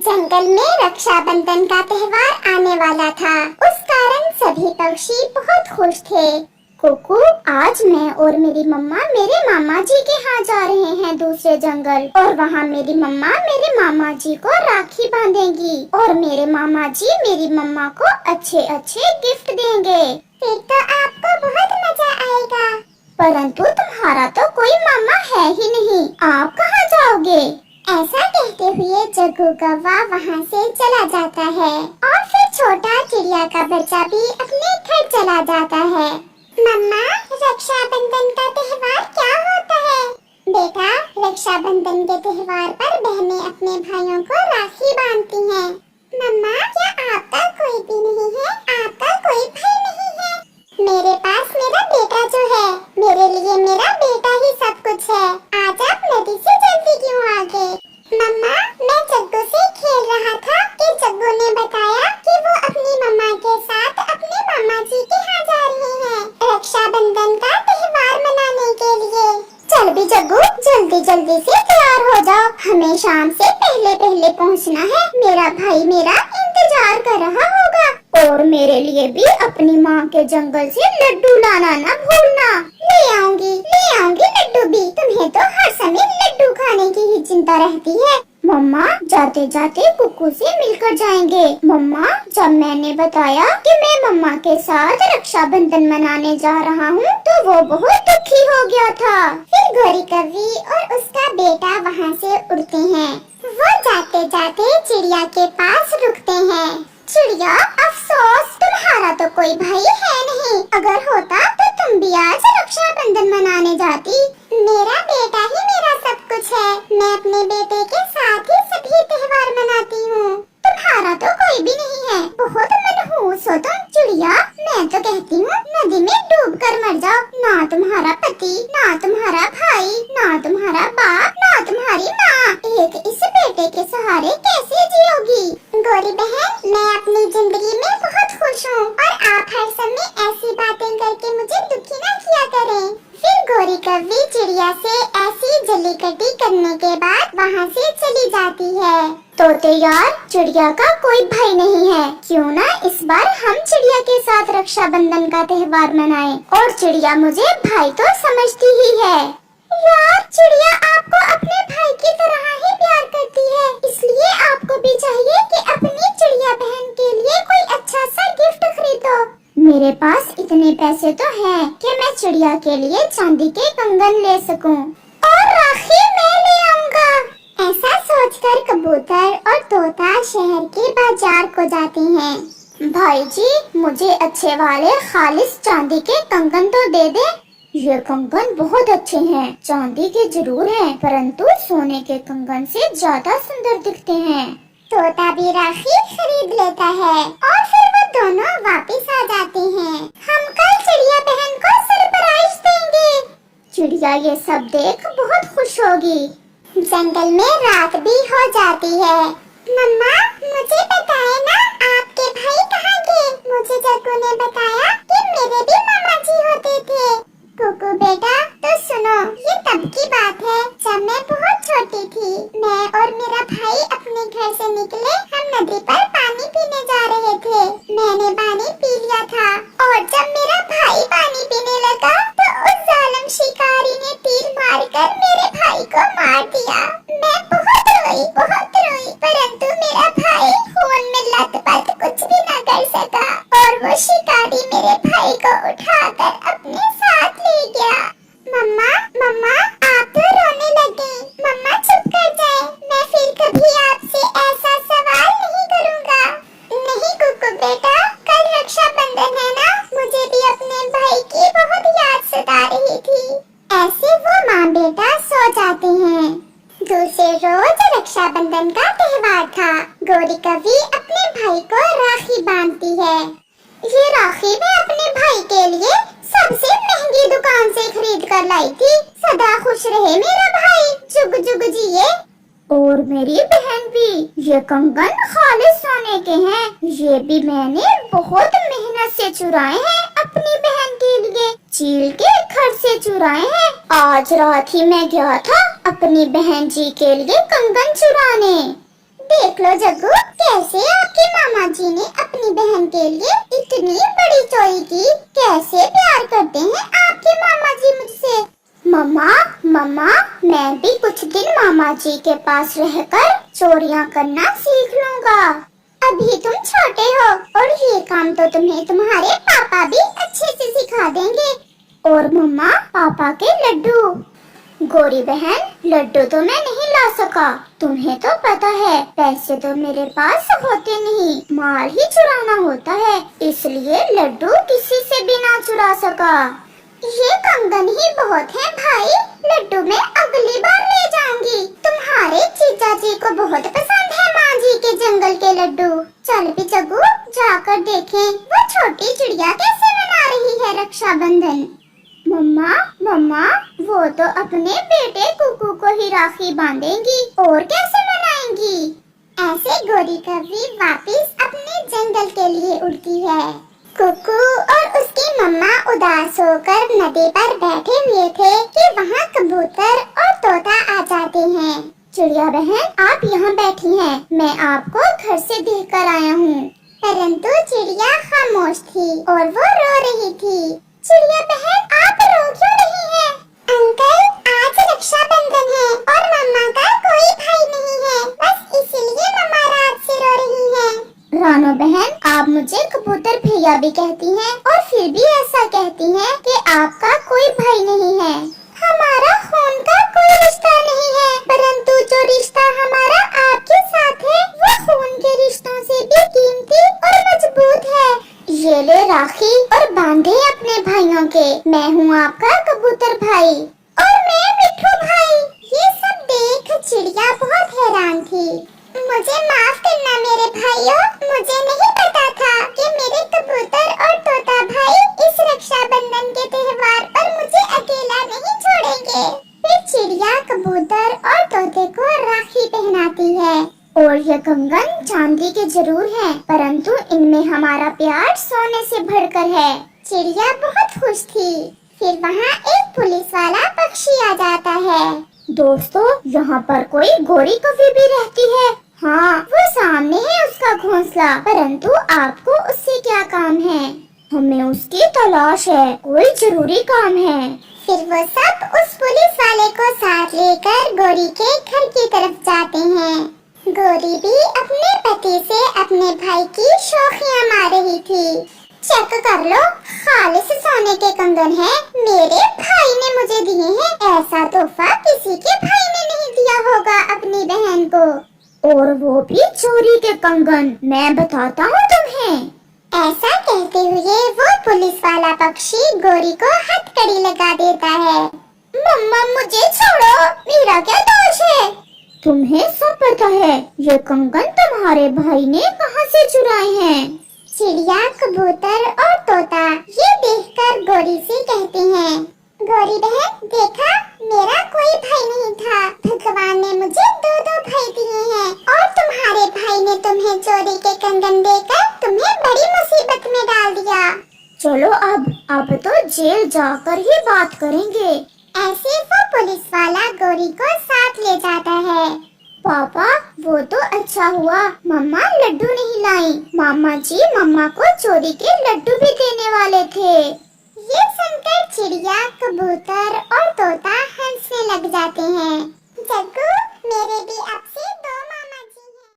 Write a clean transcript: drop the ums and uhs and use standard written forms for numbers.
जंगल में रक्षाबंधन का त्योहार आने वाला था। उस कारण सभी पक्षी बहुत खुश थे। कुकू, आज मैं और मेरी मम्मा मेरे मामा जी के यहाँ जा रहे हैं दूसरे जंगल, और वहाँ मेरी मम्मा मेरे मामा जी को राखी बांधेगी और मेरे मामा जी मेरी मम्मा को अच्छे अच्छे गिफ्ट देंगे। फिर तो आपको बहुत मजा आएगा। परंतु तुम्हारा तो कोई मामा है ही नहीं, आप कहाँ जाओगे? ऐसा कहते हुए जग्गू कौवा वहाँ से चला जाता है और फिर छोटा चिड़िया का बच्चा भी अपने घर चला जाता है। मम्मा, रक्षाबंधन का त्योहार क्या होता है? बेटा, रक्षाबंधन के त्योहार पर बहनें अपने भाइयों को राखी बांधती हैं। मम्मा, क्या आपका कोई भी नहीं है? आपका कोई भाई नहीं है? मेरे पास मेरा बेटा जो है, मेरे लिए मेरा बेटा ही सब कुछ है। आज आप नदी से जल्दी क्यों आ गए? मम्मा, मैं जग्गू से खेल रहा था कि जग्गू ने बताया कि वो अपनी मम्मा के साथ अपने मामा जी के यहाँ जा रहे हैं रक्षाबंधन का त्योहार मनाने के लिए। चल भी जग्गू, जल्दी जल्दी से तैयार हो जाओ, हमें शाम से पहले पहले पहुँचना है। मेरा भाई मेरा इंतजार कर रहा होगा। और मेरे लिए भी अपनी माँ के जंगल से लड्डू लाना ना भूलना। ले आऊंगी लड्डू भी। तुम्हें तो हर समय लड्डू खाने की ही चिंता रहती है। मम्मा, जाते जाते कुकू से मिलकर जाएंगे। मम्मा, जब मैंने बताया कि मैं मम्मा के साथ रक्षाबंधन मनाने जा रहा हूँ तो वो बहुत दुखी हो गया था। फिर गौरी कवि और उसका बेटा वहाँ से उड़ते हैं। वो जाते जाते चिड़िया के पास रुकते हैं। चिड़िया, अफसोस, तुम्हारा तो कोई भाई है नहीं। अगर होता तो तुम भी आज रक्षाबंधन मनाने जाती। मेरा बेटा ही मेरा सब कुछ है। मैं अपने बेटे के साथ ही सभी त्योहार मनाती हूँ। तुम्हारा तो कोई भी नहीं है। बहुत मनहूस हो तुम चिड़िया। मैं तो कहती हूँ नदी में डूब कर मर जाओ। ना तुम्हारा पति, ना तुम्हारा भाई, ना तुम्हारा बाप, ना तुम्हारी माँ। एक इस बेटे के सहारे कैसे जियोगी? गौरी बहन, मैं अपनी जिंदगी में बहुत खुश हूँ और आप हर समय ऐसी बातें करके मुझे दुखी न किया करें। फिर गौरी कवि चिड़िया से ऐसी जलीकटी करने के बाद वहाँ से चली जाती है। तोते यार, चिड़िया का कोई भाई नहीं है, क्यों ना इस बार हम चिड़िया के साथ रक्षाबंधन का त्योहार मनाएं। और चिड़िया मुझे भाई तो समझती ही है। यार, चिड़िया आपको अपने भाई की तरह ही प्यार करती है, इसलिए आपको भी चाहिए कि अपनी चिड़िया बहन के लिए कोई अच्छा सा गिफ्ट खरीदो। मेरे पास इतने पैसे तो हैं कि मैं चिड़िया के लिए चांदी के कंगन ले सकूं। और राखी मैं ले आऊंगा। ऐसा सोचकर कबूतर और तोता शहर के बाजार को जाते हैं। भाई जी, मुझे अच्छे वाले खालिस चांदी के कंगन तो दे दे। ये कंगन बहुत अच्छे हैं, चांदी के जरूर हैं, परंतु सोने के कंगन से ज्यादा सुंदर दिखते हैं। तोता भी राखी खरीद लेता है और फिर वो दोनों वापस आ जाते हैं। हम कल चिड़िया बहन को सरप्राइज देंगे। चिड़िया ये सब देख बहुत खुश होगी। जंगल में रात भी हो जाती है। मम्मा, मुझे बताए ना आपके भाई कहाँ गए? मुझे जग्गू ने बताया कि मेरे भी मामा जी होते थे। कुकू बेटा, तो सुनो, ये तब की बात है जब मैं बहुत छोटी थी। मैं और मेरा भाई अपने घर से निकले, हम नदी पर पानी पीने जा रहे थे। मैंने पानी पी लिया था और जब मेरा भाई पानी पीने लगा तो उस जालिम शिकारी ने तीर मारकर मेरे भाई को मार दिया। मैं बहुत रोई, परंतु मेरा भाई खून में लथपथ कुछ भी न कर सका और वो शिकारी मेरे भाई को उठाकर अपने साथ ले गया। मम्मा, आप तो रोने लगे। मम्मा चुप कर जाए, मैं फिर कभी आपसे ऐसा सवाल नहीं करूँगा। नहीं कुकू बेटा, कल रक्षाबंधन है ना, मुझे भी अपने भाई की बहुत याद सता रही थी। ऐसे वो माँ बेटा सो जाते हैं। दूसरे रोज रक्षाबंधन का त्योहार था। गौरी कवि अपने भाई को राखी बांधती है। ये राखी मैं अपने भाई के लिए सबसे महंगी दुकान से खरीद कर लाई थी। सदा खुश रहे मेरा भाई, जुग जुग जिए। और मेरी बहन भी। ये कंगन खालिस सोने के हैं, ये भी मैंने बहुत मेहनत से चुराए हैं अपनी बहन के लिए, चील के घर से चुराए हैं। आज रात ही मैं गया था अपनी बहन जी के लिए कंगन चुराने। देख लो जग्गू, कैसे आपके मामा जी ने अपनी बहन के लिए इतनी बड़ी चोरी की। कैसे प्यार करते हैं आपके मामा जी मुझसे। मम्मा मम्मा, मैं भी कुछ दिन मामा जी के पास रहकर चोरियां करना सीख लूंगा। अभी तुम छोटे हो और ये काम तो तुम्हें तुम्हारे पापा भी अच्छे से सिखा देंगे। और मम्मा, पापा के लड्डू। गोरी बहन, लड्डू तो मैं नहीं ला सका। तुम्हें तो पता है पैसे तो मेरे पास होते नहीं, माल ही चुराना होता है, इसलिए लड्डू किसी से भी ना चुरा सका। ये कंगन ही बहुत है भाई, लड्डू मैं अगली बार ले जाऊंगी। तुम्हारे जीजा जी को बहुत पसंद है माँ जी के जंगल के लड्डू। चल भी जग्गू, जाकर देखें वो छोटी चिड़िया कैसे मना रही है रक्षाबंधन। मम्मा मम्मा, वो तो अपने बेटे कुकू को ही राखी बांधेंगी, और कैसे मनाएंगी। ऐसे गोरी कभी वापस अपने जंगल के लिए उड़ती है। कुकू और उसकी मम्मा उदास होकर नदी पर बैठे हुए थे कि वहाँ कबूतर और तोता आ जाते हैं। चिड़िया बहन, आप यहाँ बैठी हैं, मैं आपको घर से देख कर आया हूँ। परंतु चिड़िया खामोश थी और वो रो रही थी। चिड़िया बहन, आप रो क्यों रही हैं? अंकल, आज रक्षाबंधन है और मम्मा का कोई भाई नहीं है, बस इसीलिए मम्मा रात से रो रही हैं। रानो बहन, आप मुझे कबूतर भैया भी कहती हैं और फिर भी ऐसा कहती हैं कि आपका कोई भाई नहीं है। हमारा खून का कोई रिश्ता नहीं है, परंतु जो रिश्ता हमारा आपके साथ है वो खून के रिश्तों से भी कीमती और मजबूत है। ये ले राखी और बांधे अपने भाइयों के। मैं हूँ आपका कबूतर भाई और मैं मिट्ठू भाई। ये सब देख चिड़िया बहुत हैरान थी। मुझे माफ करना मेरे भाइयों, मुझे नहीं पता था कि मेरे कबूतर और तोता भाई इस रक्षाबंधन के त्योहार पर मुझे अकेला नहीं छोड़ेंगे। फिर चिड़िया कबूतर और तोते को राखी पहनाती है। और ये कंगन चांदी के जरूर हैं, परंतु इनमें हमारा प्यार सोने से बढ़कर है। चिड़िया बहुत खुश थी। फिर वहाँ एक पुलिस वाला पक्षी आ जाता है। दोस्तों, यहाँ पर कोई गोरी कौवी भी रहती है। हाँ, वो सामने है उसका घोंसला, परंतु आपको उससे क्या काम है? हमें उसकी तलाश है, कोई जरूरी काम है। फिर वो सब उस पुलिस वाले को साथ लेकर गोरी के घर की तरफ जाते हैं। गोरी भी अपने पति से अपने भाई की शौकियाँ मार रही थी। चेक कर लो, खालिस सोने के कंगन है, मेरे भाई ने मुझे दिए हैं। ऐसा तोहफा किसी के भाई ने नहीं दिया होगा अपनी बहन को, और वो भी चोरी के कंगन। मैं बताता हूँ तुम्हें। ऐसा कहते हुए वो पुलिस वाला पक्षी गोरी को हथकड़ी लगा देता है। मम्मा, मुझे छोड़ो, मेरा क्या दोष है? तुम्हें सब पता है, ये कंगन तुम्हारे भाई ने कहाँ से चुराए हैं। चिड़िया, कबूतर और तोता ये देखकर गोरी से कहते हैं, गोरी बहन देखा, मेरा कोई भाई नहीं था, भगवान ने मुझे दो भाई दिए हैं और तुम्हारे भाई ने तुम्हें चोरी के कंगन देकर तुम्हें बड़ी मुसीबत में डाल दिया। चलो अब तो जेल जाकर ही बात करेंगे। ऐसे वो पुलिस वाला गोरी को साथ ले जाता है। पापा, वो तो अच्छा हुआ मम्मा लड्डू नहीं लाई। मामा जी मम्मा को चोरी के लड्डू भी देने वाले थे। ये सुनकर चिड़िया, कबूतर और तोता हंसने लग जाते हैं। जग्गू, मेरे भी आपसे 2